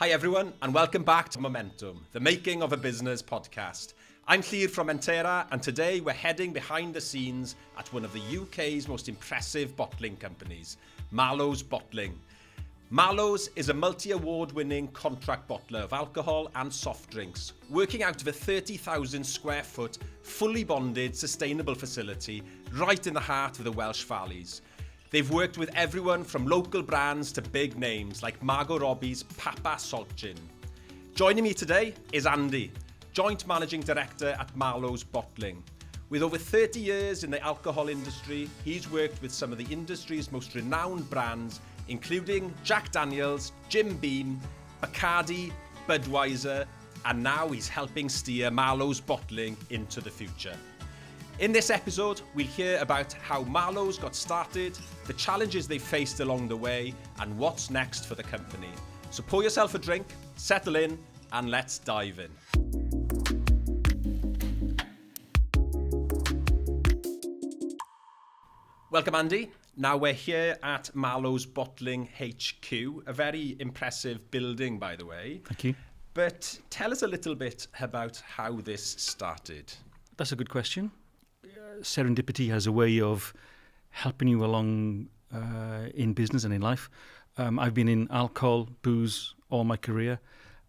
Hi everyone, and welcome back to Momentwm, the making of a business podcast. I'm Llŷr from Mentera, and today we're heading behind the scenes at one of the UK's most impressive bottling companies, Mallows Bottling. Mallows is a multi-award-winning contract bottler of alcohol and soft drinks, working out of a 30,000 square foot, fully bonded, sustainable facility right in the heart of the Welsh Valleys. They've worked with everyone from local brands to big names like Margot Robbie's Papa Salt Gin. Joining me today is Andy, Joint Managing Director at Mallows Bottling. With over 30 years in the alcohol industry, he's worked with some of the industry's most renowned brands, including Jack Daniels, Jim Beam, Bacardi, Budweiser, and now he's helping steer Mallows Bottling into the future. In this episode, we'll hear about how Mallows got started, the challenges they faced along the way, and what's next for the company. So pour yourself a drink, settle in, and let's dive in. Welcome, Andy. Now we're here at Mallows Bottling HQ, a very impressive building, by the way. Thank you. But tell us a little bit about how this started. That's a good question. Serendipity has a way of helping you along in business and in life. I've been in alcohol, booze all my career.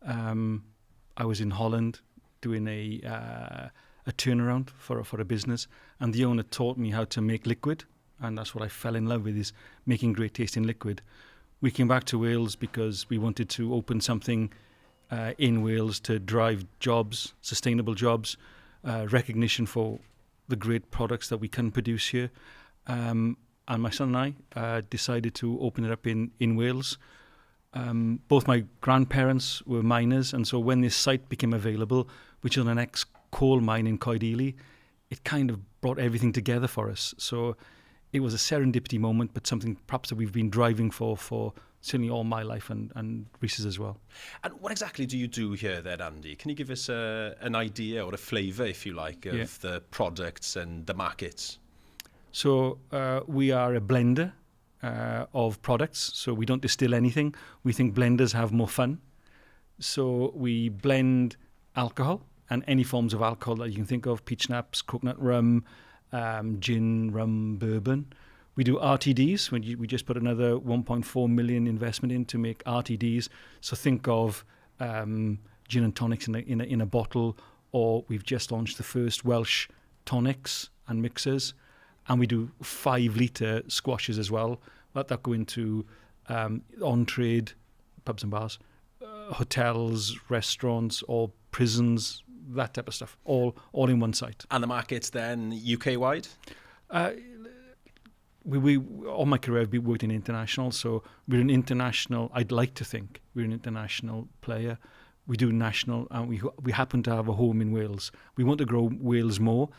I was in Holland doing a turnaround for a business, and the owner taught me how to make liquid, and that's what I fell in love with, is making great tasting liquid. We came back to Wales because we wanted to open something in Wales to drive jobs, sustainable jobs, recognition for the great products that we can produce here. And my son and I decided to open it up in Wales. Both my grandparents were miners, and so when this site became available, which is an ex-coal mine in Coed, it kind of brought everything together for us. So it was a serendipity moment, but something perhaps that we've been driving for certainly all my life, and Reese's as well. And what exactly do you do here then, Andy? Can you give us an idea or a flavour, if you like, of the products and the markets? So we are a blender of products, so we don't distill anything. We think blenders have more fun. So we blend alcohol and any forms of alcohol that you can think of, peach schnapps, coconut rum, gin, rum, bourbon. We do RTDs. We just put another 1.4 million investment in to make RTDs. So think of gin and tonics in a bottle, or we've just launched the first Welsh tonics and mixers, and we do 5-litre squashes as well. That go into on-trade, pubs and bars, hotels, restaurants, or prisons, that type of stuff, all in one site. And the markets then UK-wide? We all my career I've been worked in international, so we're an international. I'd like to think we're an international player. We do national, and we happen to have a home in Wales. We want to grow Wales more,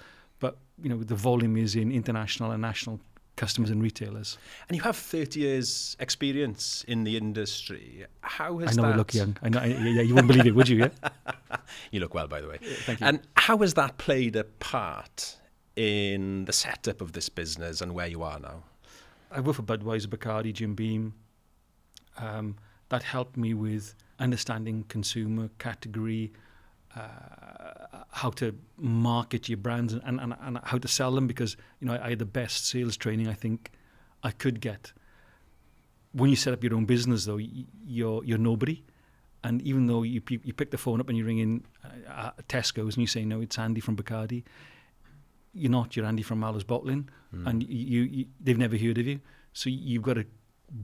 but the volume is in international and national customers and retailers. And you have 30 years experience in the industry. How has I know that... I look young. I know. Yeah, you wouldn't believe it, would you? Yeah. You look well, by the way. Thank you. And how has that played a part in the setup of this business and where you are now? I work for Budweiser, Bacardi, Jim Beam. That helped me with understanding consumer category, how to market your brands and how to sell them, because I had the best sales training I think I could get. When you set up your own business, though, you're nobody, and even though you pick the phone up and you ring in Tesco's and you say, no, it's Andy from Bacardi, you're Andy from Mallows Bottling, and they've never heard of you. So you've got to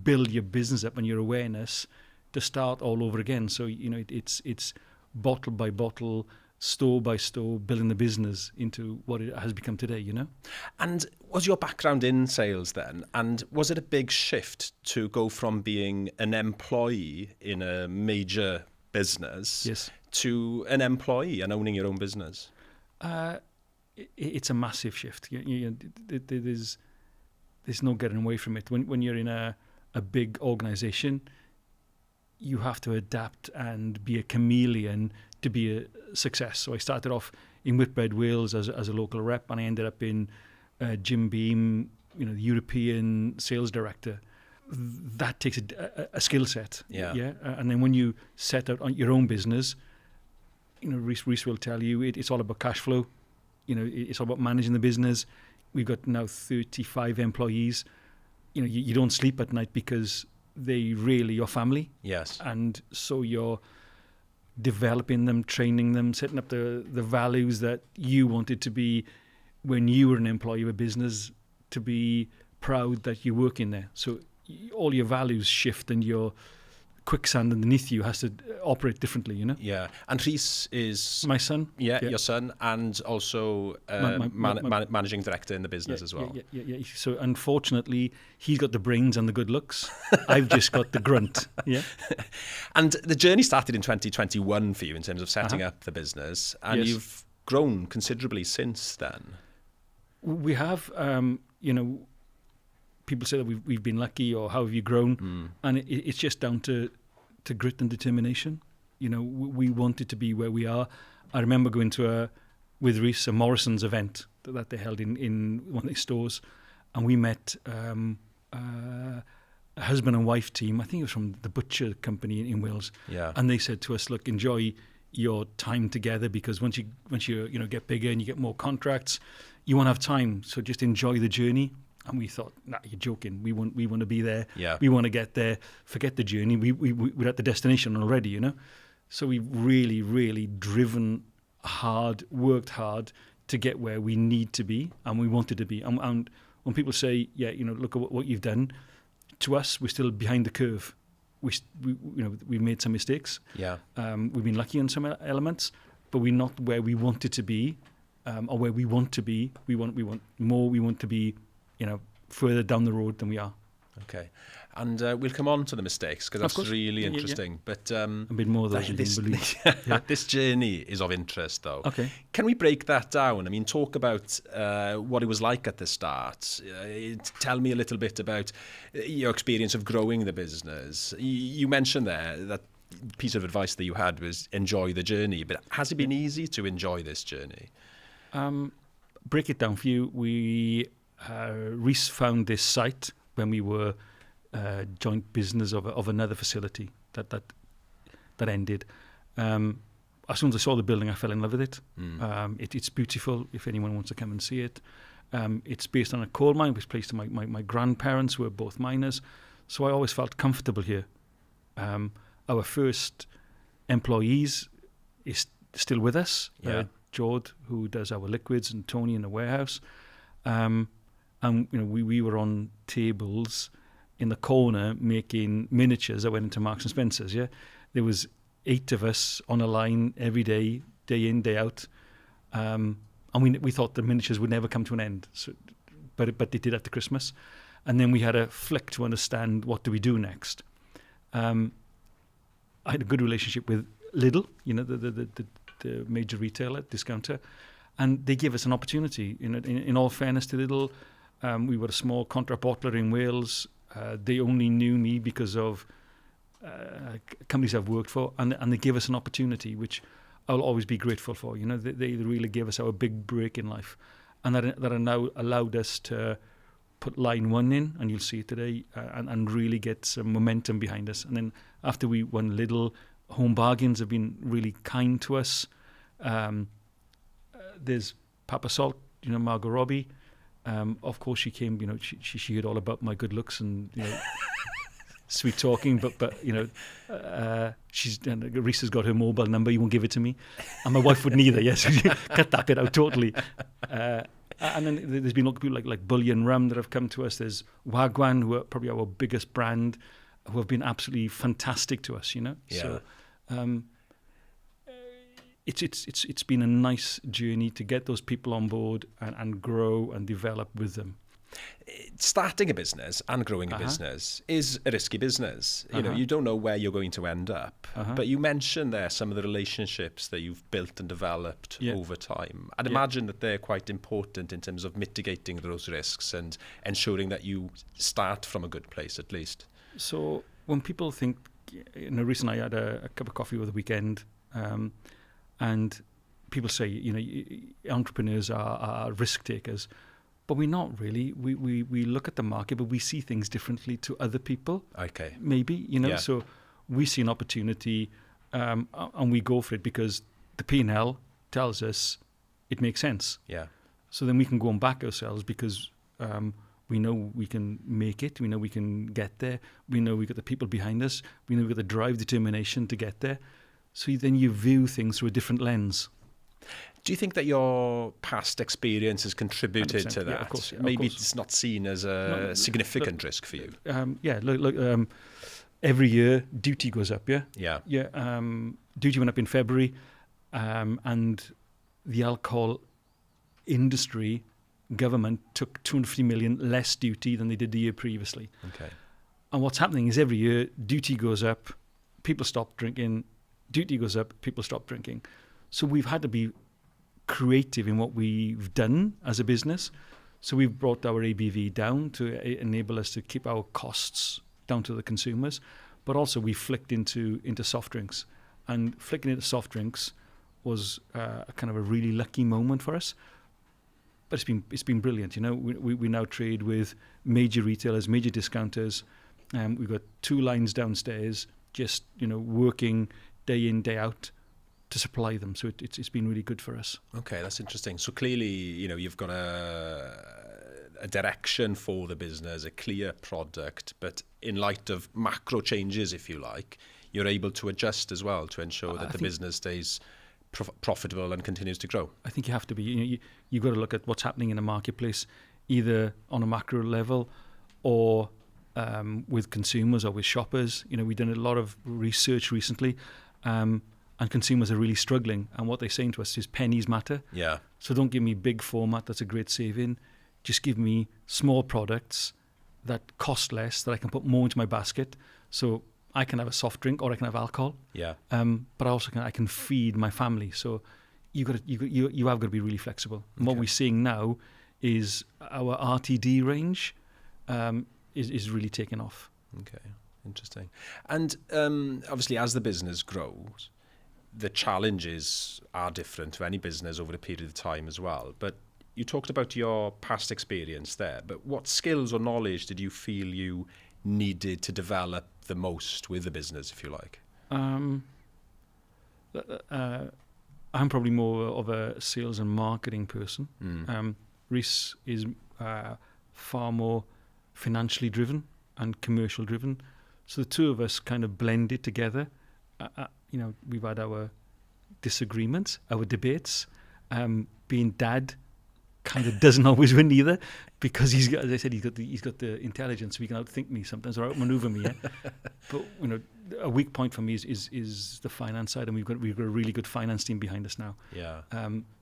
build your business up and your awareness to start all over again. So it's bottle by bottle, store by store, building the business into what it has become today. And was your background in sales then? And was it a big shift to go from being an employee in a major business to an employee and owning your own business? It's a massive shift. There's no getting away from it. When you're in a big organisation, you have to adapt and be a chameleon to be a success. So I started off in Whitbread, Wales as a local rep, and I ended up in Jim Beam, the European sales director. that takes a skill set. Yeah. And then when you set out on your own business, Rhys will tell you it's all about cash flow. It's all about managing the business. We've got now 35 employees. You don't sleep at night because they really your family. Yes. And so you're developing them, training them, setting up the values that you wanted to be when you were an employee of a business, to be proud that you work in there. So all your values shift, and your quicksand underneath you has to operate differently, Yeah. And Rhys is... my son. Yeah, your son, and also managing director in the business as well. Yeah. So unfortunately, he's got the brains and the good looks. I've just got the grunt. Yeah. And the journey started in 2021 for you in terms of setting up the business, and you've grown considerably since then. We have, people say that we've been lucky, or how have you grown? And it's just down to grit and determination. We wanted to be where we are. I remember going to with Rhys a Morrison's event that they held in one of their stores, and we met a husband and wife team. I think it was from the butcher company in Wales. Yeah. And they said to us, "Look, enjoy your time together, because once you get bigger and you get more contracts, you won't have time. So just enjoy the journey." And we thought, nah, you're joking. We want to be there. Yeah. We want to get there. Forget the journey. We're at the destination already, So we've really, really driven hard, worked hard to get where we need to be and we wanted to be. And when people say, look at what you've done, to us, we're still behind the curve. We've made some mistakes. Yeah. We've been lucky in some elements, but we're not where we wanted to be, or where we want to be. We want more. We want to be, further down the road than we are. Okay. And we'll come on to the mistakes, because that's really interesting. Yeah. But a bit more than you can believe. This journey is of interest, though. Okay. Can we break that down? I mean, talk about what it was like at the start. Tell me a little bit about your experience of growing the business. You mentioned there that piece of advice that you had was enjoy the journey, but has it been easy to enjoy this journey? Break it down for you. Rhys found this site when we were joint business of another facility that ended. As soon as I saw the building, I fell in love with it. It's beautiful. If anyone wants to come and see it, it's based on a coal mine, which placed to my grandparents, who were both miners. So I always felt comfortable here. Our first employees is still with us. Jord, who does our liquids, and Tony in the warehouse. And we were on tables in the corner making miniatures that went into Marks and Spencer's. Yeah, there was 8 of us on a line every day, day in, day out, and we thought the miniatures would never come to an end. So, but they did after Christmas, and then we had a flick to understand what do we do next. I had a good relationship with Lidl, the major retailer, discounter, and they gave us an opportunity. In all fairness to Lidl, we were a small contract bottler in Wales. They only knew me because of companies I've worked for, and they gave us an opportunity, which I'll always be grateful for. They really gave us our big break in life, and that now allowed us to put line 1 in, and you'll see it today, and really get some momentum behind us. And then after we won Lidl, Home Bargains have been really kind to us. There's Papa Salt, Margot Robbie. Of course, she came. She heard all about my good looks and sweet talking. But Rhys has got her mobile number. He won't give it to me, and my wife wouldn't either. Yes, cut that bit out totally. And then there's been people like Bullion Rum that have come to us. There's Wagwan, who are probably our biggest brand, who have been absolutely fantastic to us. Yeah. So. It's been a nice journey to get those people on board and grow and develop with them. Starting a business and growing a business is a risky business. You don't know where you're going to end up. But you mentioned there some of the relationships that you've built and developed over time. I'd imagine that they're quite important in terms of mitigating those risks and ensuring that you start from a good place at least. So when people think, recently I had a cup of coffee over the weekend, and people say, entrepreneurs are risk takers, But we're not really. We look at the market, but we see things differently to other people. Okay. Maybe, so we see an opportunity and we go for it because the P&L tells us it makes sense. Yeah. So then we can go and back ourselves because we know we can make it. We know we can get there. We know we've got the people behind us. We know we've got the drive, determination to get there. So then you view things through a different lens. Do you think that your past experience has contributed to that? Yeah, of course. Maybe it's not seen as a significant risk for you. Look, every year duty goes up, yeah? Yeah. Yeah. Duty went up in February, and the alcohol industry government took 250 million less duty than they did the year previously. Okay. And what's happening is every year duty goes up, people stop drinking, duty goes up, people stop drinking. So we've had to be creative in what we've done as a business. So we've brought our ABV down to enable us to keep our costs down to the consumers, but also we flicked into soft drinks. And flicking into soft drinks was a kind of a really lucky moment for us. But it's been brilliant. We now trade with major retailers, major discounters. We've got 2 lines downstairs, just working day in, day out to supply them. So it's been really good for us. Okay, that's interesting. So clearly, you've got a direction for the business, a clear product, but in light of macro changes, if you like, you're able to adjust as well to ensure that the business stays profitable and continues to grow. I think you have to be. You've got to look at what's happening in the marketplace, either on a macro level or with consumers or with shoppers. We've done a lot of research recently, and consumers are really struggling. And what they're saying to us is pennies matter. Yeah. So don't give me big format. That's a great saving. Just give me small products that cost less, that I can put more into my basket. So I can have a soft drink or I can have alcohol. Yeah. But I can feed my family. So you have got to be really flexible. And what we're seeing now is our RTD range is really taking off. Okay, interesting. And obviously, as the business grows, the challenges are different to any business over a period of time as well. But you talked about your past experience there. But what skills or knowledge did you feel you needed to develop the most with the business, if you like? I'm probably more of a sales and marketing person. Rhys is far more financially driven and commercial driven. So the two of us kind of blended together. We've had our disagreements, our debates. Being dad kind of doesn't always win either, because he's got the intelligence. So he can outthink me sometimes or outmaneuver me. Yeah? But a weak point for me is the finance side, and we've got a really good finance team behind us now. Yeah.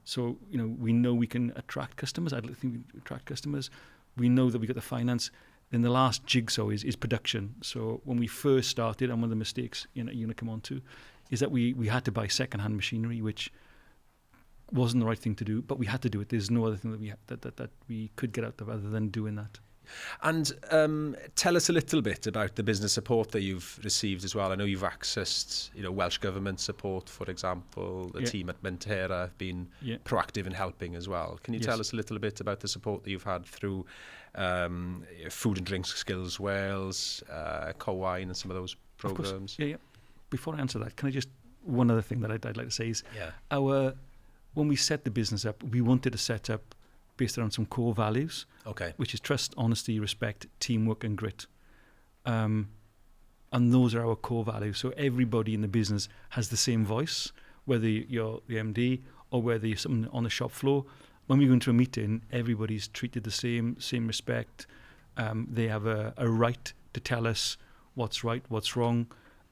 So we know we can attract customers. I'd think we attract customers. We know that we got the finance. Then the last jigsaw is production. So when we first started, and one of the mistakes you're going to come on to, is that we had to buy second-hand machinery, which wasn't the right thing to do, but we had to do it. There's no other thing that we could get out of other than doing that. And tell us a little bit about the business support that you've received as well. I know you've accessed, Welsh Government support, for example. The team at Mentera have been proactive in helping as well. Can you tell us a little bit about the support that you've had through Food and Drinks Skills Wales, Co-wine and some of those programs? Yeah. Before I answer that, can I just, one other thing that I'd like to say is when we set the business up, we wanted to set up based around some core values, which is trust, honesty, respect, teamwork and grit. And those are our core values. So everybody in the business has the same voice, whether you're the MD or whether you're someone on the shop floor. When we go into a meeting, everybody's treated the same respect. They have a right to tell us what's right, what's wrong,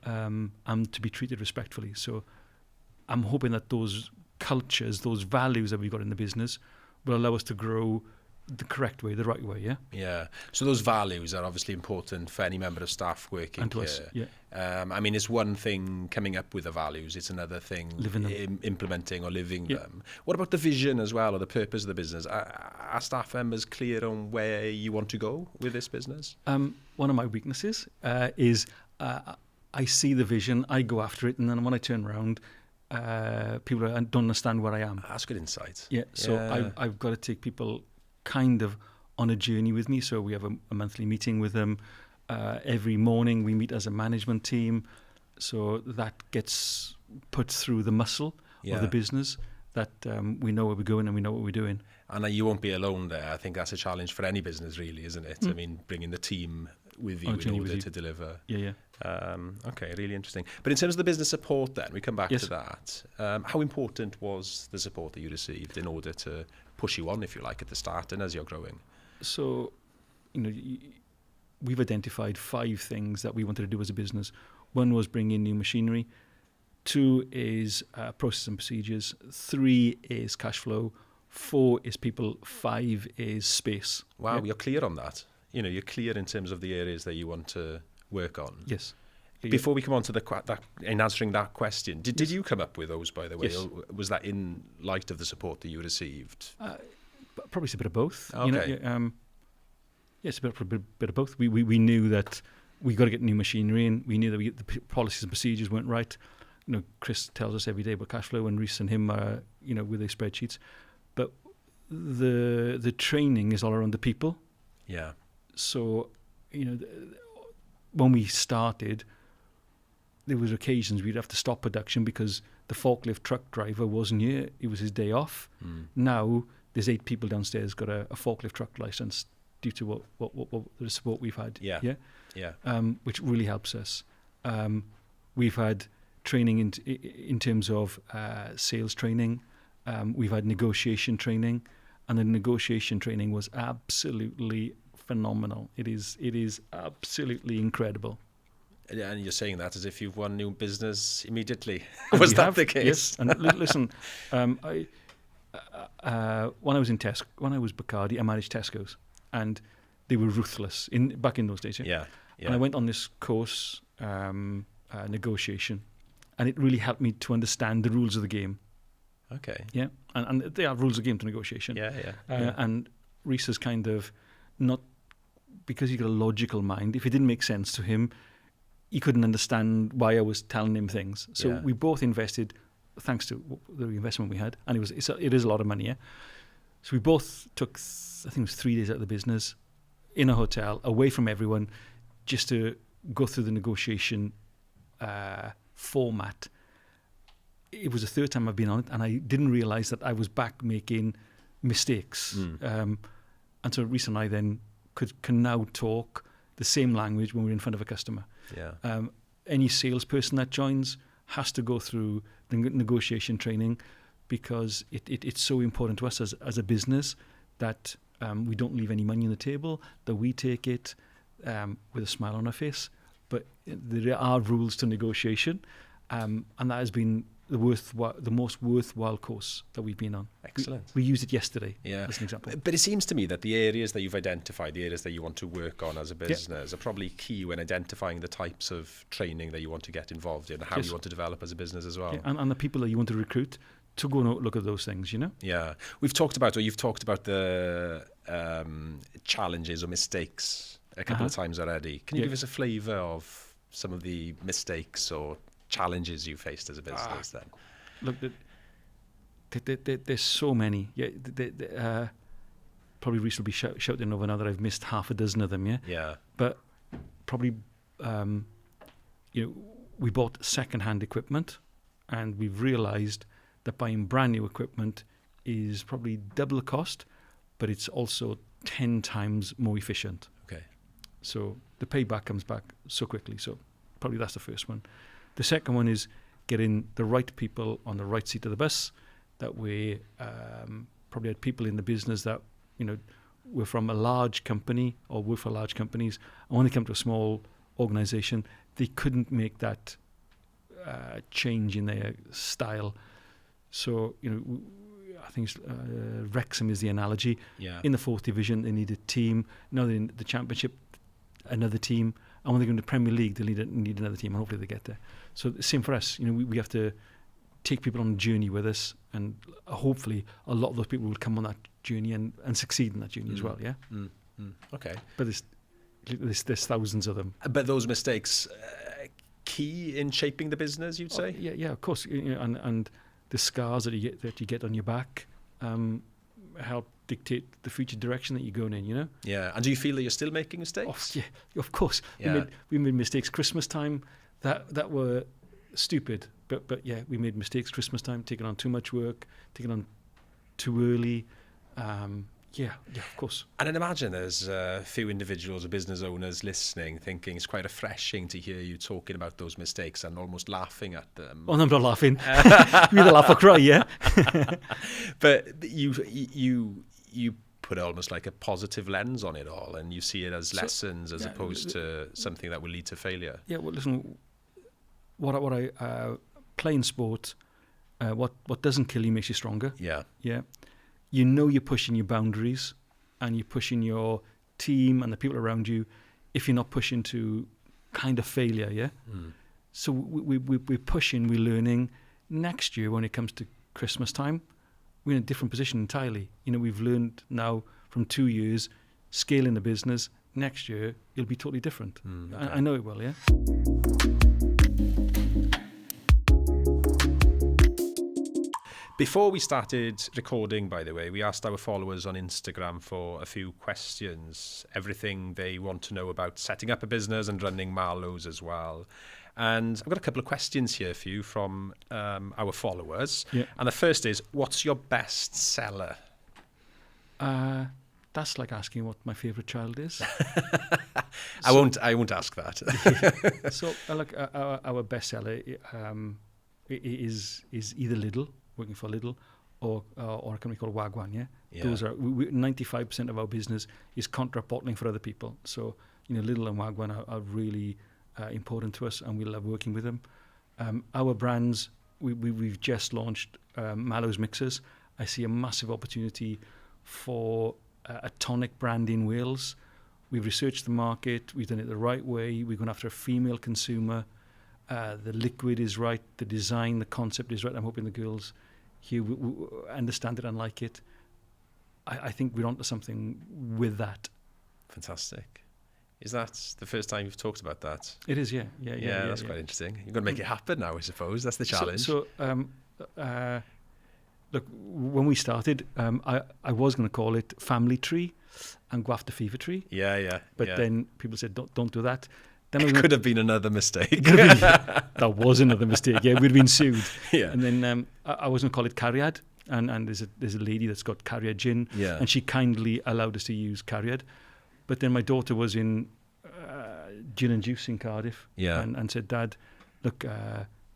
and to be treated respectfully. So I'm hoping that those cultures, those values that we've got in the business will allow us to grow the correct way, the right way, yeah? Yeah. So those values are obviously important for any member of staff working and to here. Us, yeah. It's one thing coming up with the values, it's another thing implementing or living them. What about the vision as well, or the purpose of the business? Are staff members clear on where you want to go with this business? One of my weaknesses is I see the vision, I go after it, and then when I turn around, people don't understand where I am. That's good insight. Yeah, so I've got to take people kind of on a journey with me. So we have a monthly meeting with them. Every morning we meet as a management team. So that gets put through the muscle of the business, that we know where we're going and we know what we're doing. And you won't be alone there. I think that's a challenge for any business, really, isn't it? I mean, bringing the team with you in order to deliver. Yeah. Okay, really interesting. But in terms of the business support then, we come back to that. How important was the support that you received in order to push you on, if you like, at the start and as you're growing? So, we've identified 5 things that we wanted to do as a business. 1 was bring in new machinery. 2 is process and procedures. 3 is cash flow. 4 is people. 5 is space. Wow, you're clear on that. You're clear in terms of the areas that you want to work on. Yes. Before we come on to in answering that question, did you come up with those, by the way? Yes. Or was that in light of the support that you received? Probably a bit of both. Okay. Yes, a bit of both. We knew that we got to get new machinery in. We knew that the policies and procedures weren't right. Chris tells us every day about cash flow, and Reece and him are, with their spreadsheets. But the training is all around the people. Yeah. So, when we started, there was occasions we'd have to stop production because the forklift truck driver wasn't here. It was his day off. Now there's 8 people downstairs got a forklift truck license due to what the support we've had. Yeah. Which really helps us. We've had training in terms of sales training. We've had negotiation training, and the negotiation training was absolutely phenomenal. It is absolutely incredible. And you're saying that as if you've won new business immediately. Was that the case? Yes. And listen, when I was Bacardi, I managed Tesco's, and they were ruthless back in those days. Yeah. And I went on this course, negotiation, and it really helped me to understand the rules of the game. Okay. Yeah. And there are rules of the game to negotiation. Yeah. And Reece is kind of not, because he got a logical mind. If it didn't make sense to him, he couldn't understand why I was telling him things. So we both invested, thanks to the investment we had, and it is a lot of money. Yeah. So we both took, I think it was 3 days out of the business, in a hotel, away from everyone, just to go through the negotiation format. It was the 3rd time I've been on it, and I didn't realise that I was back making mistakes. And so Reece and I then can now talk the same language when we're in front of a customer. Yeah. Any salesperson that joins has to go through the negotiation training, because it's so important to us as a business that we don't leave any money on the table, that we take it with a smile on our face. But there are rules to negotiation, and that has been the most worthwhile course that we've been on. Excellent. We used it yesterday as an example. But it seems to me that the areas that you've identified, the areas that you want to work on as a business, are probably key when identifying the types of training that you want to get involved in, how you want to develop as a business as well. Yeah, and the people that you want to recruit to go and look at those things, Yeah. You've talked about the challenges or mistakes a couple of times already. Can you give us a flavour of some of the mistakes or challenges you faced as a business then? Look, there's so many. Yeah, probably Reece will be shouting over now that I've missed half a dozen of them. Yeah. But probably, we bought second-hand equipment, and we've realised that buying brand new equipment is probably double the cost, but it's also 10 times more efficient. Okay. So the payback comes back so quickly. So probably that's the first one. The second one is getting the right people on the right seat of the bus. That we probably had people in the business that, were from a large company or work for large companies. And when they come to a small organisation, they couldn't make that change in their style. So, I think Wrexham is the analogy. Yeah. In the 4th division, they need a team. Now they're in the Championship, another team. And when they go into the Premier League, they need another team, and hopefully they get there. So same for us. We have to take people on a journey with us, and hopefully a lot of those people will come on that journey and succeed in that journey as well. Yeah. Okay. But there's thousands of them. But those mistakes key in shaping the business, you'd say? Yeah, of course. And the scars that you get on your back help dictate the future direction that you're going in, you know? Yeah. And do you feel that you're still making mistakes? Yeah, of course. Yeah. We made mistakes Christmas time that were stupid. But yeah, we made mistakes Christmas time, taking on too much work, taking on too early. Yeah, of course. And I'd imagine there's a few individuals or business owners listening thinking it's quite refreshing to hear you talking about those mistakes and almost laughing at them. Oh, no, I'm not laughing. You either laugh or cry, yeah? But you put almost like a positive lens on it all, and you see it as lessons as opposed to something that will lead to failure. Yeah, well, listen, what I playing sport, what doesn't kill you makes you stronger. Yeah. Yeah. You know you're pushing your boundaries and you're pushing your team and the people around you if you're not pushing to kind of failure, yeah? Mm. So we're pushing, we're learning. Next year, when it comes to Christmas time, we're in a different position entirely. You know, we've learned now from 2 years, scaling the business. Next year, it'll be totally different. Okay. I know it will, yeah? Before we started recording, by the way, we asked our followers on Instagram for a few questions, everything they want to know about setting up a business and running Mallows as well. And I've got a couple of questions here for you from our followers. Yeah. And the first is, what's your best seller? That's like asking what my favourite child is. I won't ask that. So, look, our best seller is either Lidl, working for Lidl, or a company called Wagwan, yeah? Those are 95% of our business is contract bottling for other people. So, you know, Lidl and Wagwan are really important to us, and we love working with them. Our brands, we've just launched Mallows mixers. I see a massive opportunity for a tonic brand in Wales. We've researched the market. We've done it the right way. We're going after a female consumer. The liquid is right. The design, the concept is right. I'm hoping the girls here understand it and like it. I think we're onto something with that. Fantastic. Is that the first time you've talked about that? It is, yeah. That's quite interesting. You've got to make it happen now, I suppose. That's the challenge. So look, when we started, I was going to call it Family Tree and go after Fever Tree. Yeah. But then people said, don't do that. Then it could have been another mistake. That was another mistake. Yeah, we'd have been sued. Yeah. And then I was going to call it Cariad, and there's a lady that's got Cariad gin, and she kindly allowed us to use Cariad. But then my daughter was in gin and juice in Cardiff, and said, Dad, look,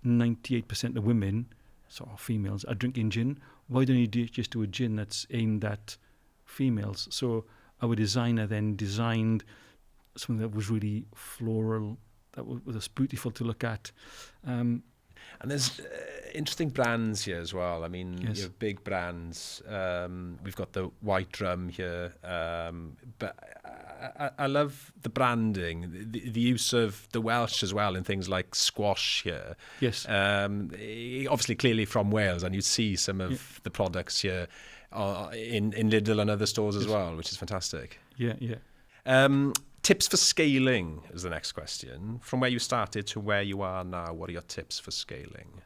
98% of women, so females, are drinking gin. Why don't you just do a gin that's aimed at females? So our designer then designed something that was really floral, that was beautiful to look at. And there's interesting brands here as well. I mean, you have big brands. We've got the White Rum here. But I love the branding, the use of the Welsh as well in things like squash here. Yes. Obviously, clearly from Wales, and you see some of the products here in Lidl and other stores as well, which is fantastic. Yeah. Tips for scaling is the next question. From where you started to where you are now, what are your tips for scaling?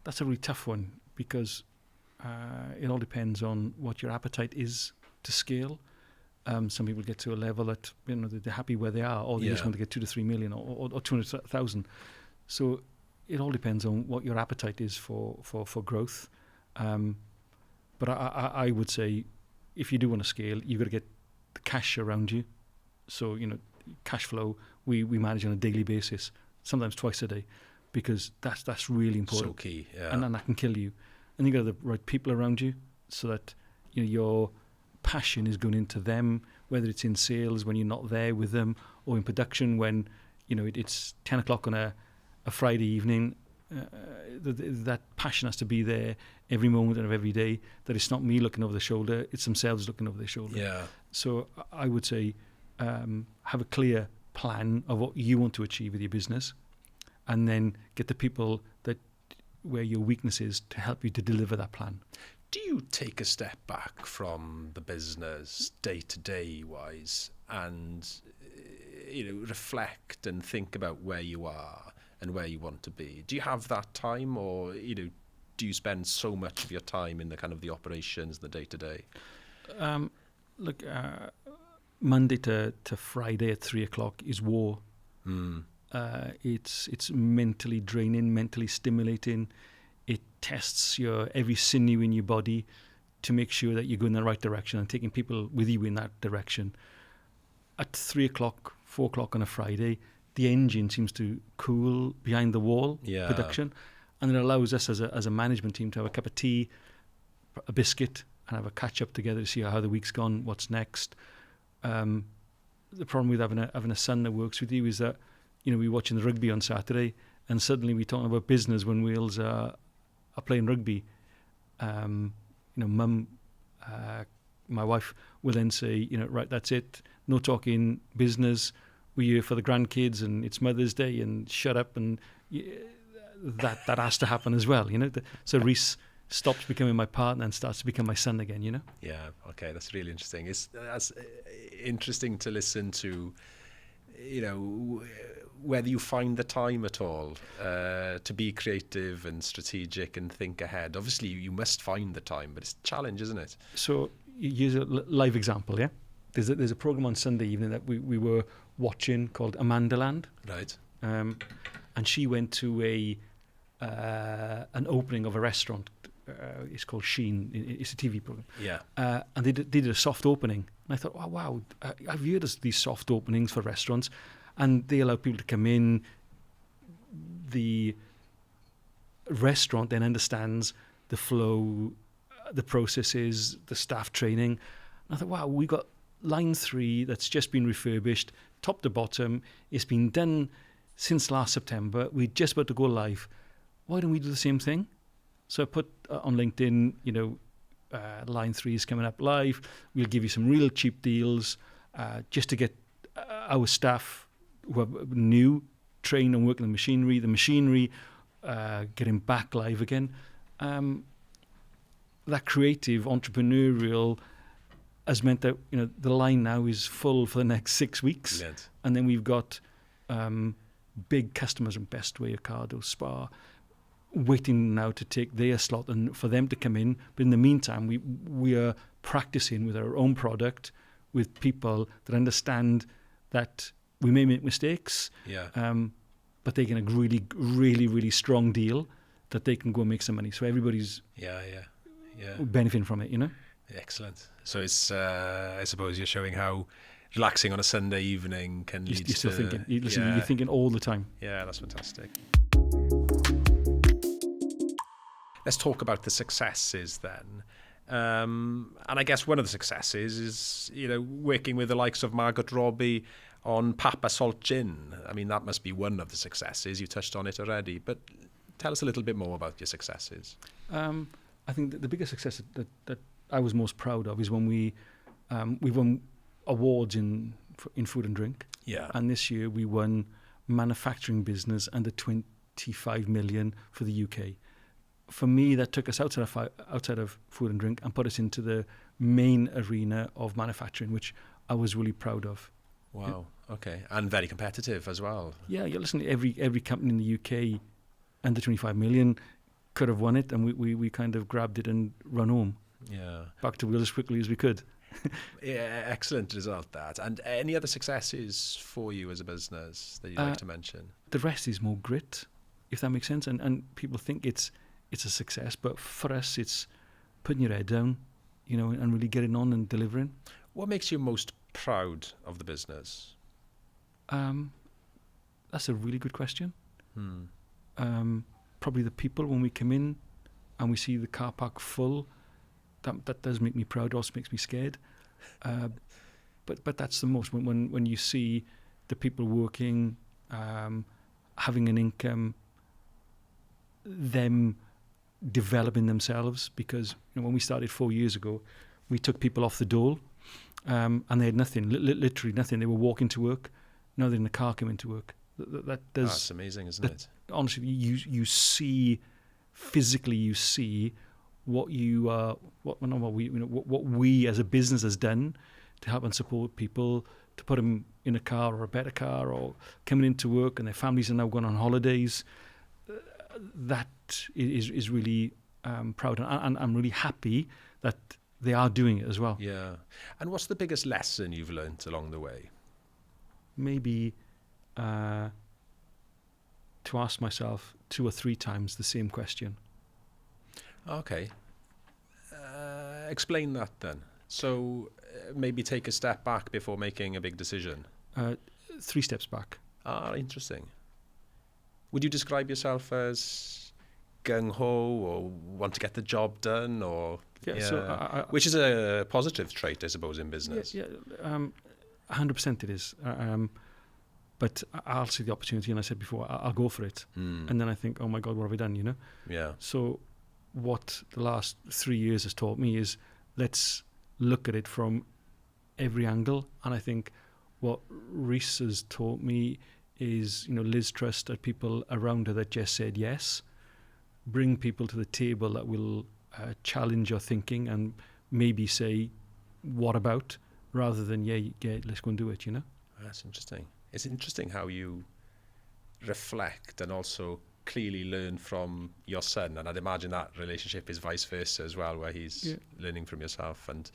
That's a really tough one because it all depends on what your appetite is to scale. Some people get to a level that they're happy where they are, or they just want to get 2 to 3 million or 200,000. So it all depends on what your appetite is for growth. But I would say if you do want to scale, you've got to get the cash around you. So, cash flow, we manage on a daily basis, sometimes twice a day, because that's really important. So key, yeah. And that can kill you. And you've got the right people around you so that your passion is going into them, whether it's in sales when you're not there with them, or in production when, it's 10 o'clock on a Friday evening. That passion has to be there every moment of every day, that it's not me looking over the shoulder, it's themselves looking over their shoulder. Yeah. So I would say, have a clear plan of what you want to achieve with your business, and then get the people where your weakness is to help you to deliver that plan. Do you take a step back from the business day-to-day wise and reflect and think about where you are and where you want to be? Do you have that time, or do you spend so much of your time in the kind of the operations, the day-to-day? Look, Monday to Friday at 3:00 is war. It's mentally draining, mentally stimulating. It tests your every sinew in your body to make sure that you're going in the right direction and taking people with you in that direction. At 3:00, 4:00 on a Friday, the engine seems to cool behind the wall production, and it allows us as a management team to have a cup of tea, a biscuit, and have a catch up together to see how the week's gone, what's next. The problem with having a son that works with you is that we're watching the rugby on Saturday, and suddenly we're talking about business when Wales are playing rugby. Mum, my wife, will then say, right, that's it. No talking business. We're here for the grandkids, and it's Mother's Day, and shut up. And that has to happen as well, So Reese stops becoming my partner and starts to become my son again, Yeah, okay, that's really interesting. That's interesting to listen to, whether you find the time at all to be creative and strategic and think ahead. Obviously, you must find the time, but it's a challenge, isn't it? So here's a live example, yeah? There's a program on Sunday evening that we were watching called Amandaland. Right. And she went to an opening of a restaurant. It's called Sheen. It's a TV program. Yeah. And they did a soft opening. And I thought, oh, wow, I've heard of these soft openings for restaurants. And they allow people to come in. The restaurant then understands the flow, the processes, the staff training. And I thought, wow, we got line 3 that's just been refurbished, top to bottom. It's been done since last September. We're just about to go live. Why don't we do the same thing? So I put on LinkedIn, line 3 is coming up live. We'll give you some real cheap deals just to get our staff who are new, trained and working the machinery getting back live again. That creative, entrepreneurial has meant that the line now is full for the next 6 weeks. Brilliant. And then we've got big customers in Best Way, Ocado, Spa, waiting now to take their slot and for them to come in. But in the meantime, we are practicing with our own product, with people that understand that we may make mistakes, but they get a really, really, really strong deal that they can go and make some money. So everybody's benefiting from it, Excellent. So it's, I suppose you're showing how relaxing on a Sunday evening can lead to... You're still thinking. You're thinking all the time. Yeah, that's fantastic. Let's talk about the successes then. And I guess one of the successes is, working with the likes of Margot Robbie on Papa Salt Gin. I mean, that must be one of the successes. You touched on it already, but tell us a little bit more about your successes. I think that the biggest success that I was most proud of is when we won awards in food and drink. Yeah. And this year we won manufacturing business under 25 million for the UK. For me, that took us outside of food and drink and put us into the main arena of manufacturing, which I was really proud of. Wow. Okay. And very competitive as well. Yeah. You listen to every company in the UK under 25 million could have won it, and we kind of grabbed it and run home. Yeah. Back to wheels as quickly as we could. Yeah, excellent result that. And any other successes for you as a business that you'd like to mention? The rest is more grit, if that makes sense. And people think it's a success, but for us, it's putting your head down, and really getting on and delivering. What makes you most proud of the business? That's a really good question. Probably the people when we come in and we see the car park full. That does make me proud. Also makes me scared. But that's the most when you see the people working, having an income, them developing themselves. Because when we started 4 years ago, we took people off the dole, and they had nothing, literally nothing. They were walking to work. Now they're in the car coming to work. That's amazing, isn't it? Honestly, you see physically, you see what we as a business has done to help and support people, to put them in a car or a better car, or coming into work and their families are now going on holidays. That is really proud, and I'm really happy that they are doing it as well. Yeah. And what's the biggest lesson you've learnt along the way? Maybe to ask myself 2 or 3 times the same question. Okay. Explain that then. So maybe take a step back before making a big decision. 3 steps back. Interesting. Would you describe yourself as gung-ho or want to get the job done? Or So which is a positive trait, I suppose, in business. 100% it is. But I'll see the opportunity, and I said before, I'll go for it. And then I think, oh my God, what have I done, you know? Yeah. So what the last 3 years has taught me is let's look at it from every angle. And I think what Reese has taught me is, Liz trusted people around her that just said yes. Bring people to the table that will challenge your thinking and maybe say, what about? Rather than, let's go and do it, That's interesting. It's interesting how you reflect and also clearly learn from your son, and I'd imagine that relationship is vice versa as well, where he's learning from yourself, and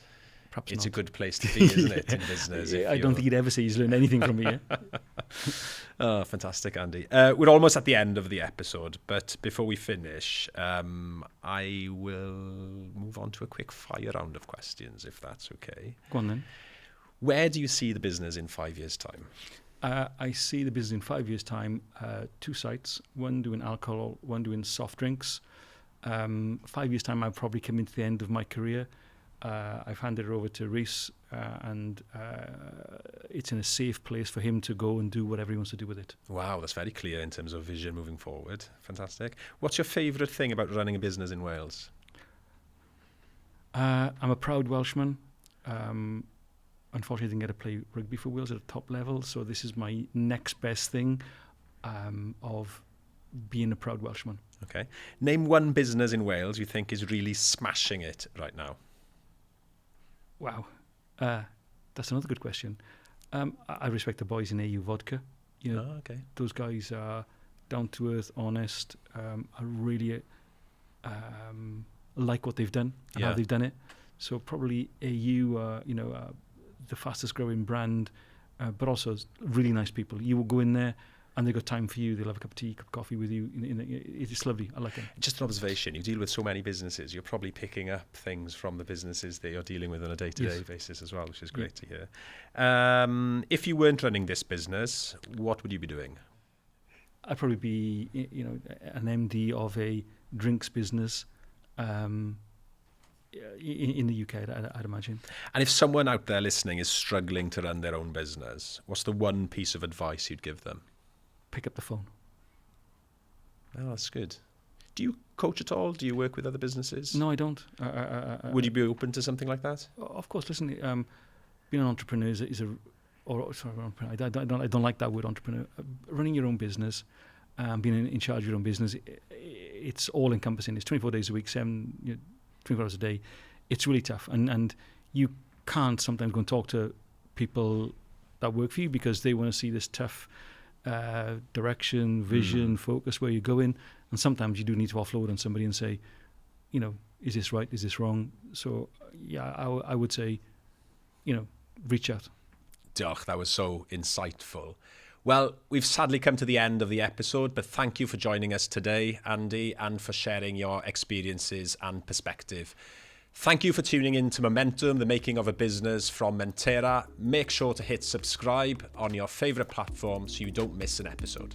perhaps it's a good place to be, isn't it, in business? I don't think he'd ever say he's learned anything from me. Oh, fantastic, Andy. We're almost at the end of the episode, but before we finish, I will move on to a quick fire round of questions, if that's okay. Go on then. Where do you see the business in 5 years' time? I see the business in 5 years' time, 2 sites, one doing alcohol, one doing soft drinks. 5 years' time, I'll probably come into the end of my career. I've handed it over to Reese, and it's in a safe place for him to go and do whatever he wants to do with it. Wow, that's very clear in terms of vision moving forward. Fantastic. What's your favourite thing about running a business in Wales? I'm a proud Welshman. Unfortunately, I didn't get to play rugby for Wales at a top level, so this is my next best thing of being a proud Welshman. Okay. Name one business in Wales you think is really smashing it right now. Wow. That's another good question. I respect the boys in AU Vodka. Those guys are down to earth, honest. I really like what they've done and how they've done it. So probably AU, the fastest growing brand, but also really nice people. You will go in there and they've got time for you. They'll have a cup of tea, cup of coffee with you. It's lovely. I like it. Just an observation. You deal with so many businesses. You're probably picking up things from the businesses that you're dealing with on a day-to-day basis as well, which is great to hear. If you weren't running this business, what would you be doing? I'd probably be, an MD of a drinks business, in the UK, I'd imagine. And if someone out there listening is struggling to run their own business, what's the one piece of advice you'd give them? Pick up the phone. Oh, that's good. Do you coach at all? Do you work with other businesses? No, I don't. Would you be open to something like that? Of course. Listen, being an entrepreneur I don't like that word entrepreneur. Running your own business, being in charge of your own business, it's all encompassing. It's 24 days a week, 24 hours a day. It's really tough, and you can't sometimes go and talk to people that work for you because they want to see this tough direction, vision, focus where you're going, and sometimes you do need to offload on somebody and say, is this right, is this wrong? So I would say, reach out. Diolch, that was so insightful. Well, we've sadly come to the end of the episode, but thank you for joining us today, Andy, and for sharing your experiences and perspective. Thank you for tuning in to Momentwm, the making of a business from Mentera. Make sure to hit subscribe on your favourite platform so you don't miss an episode.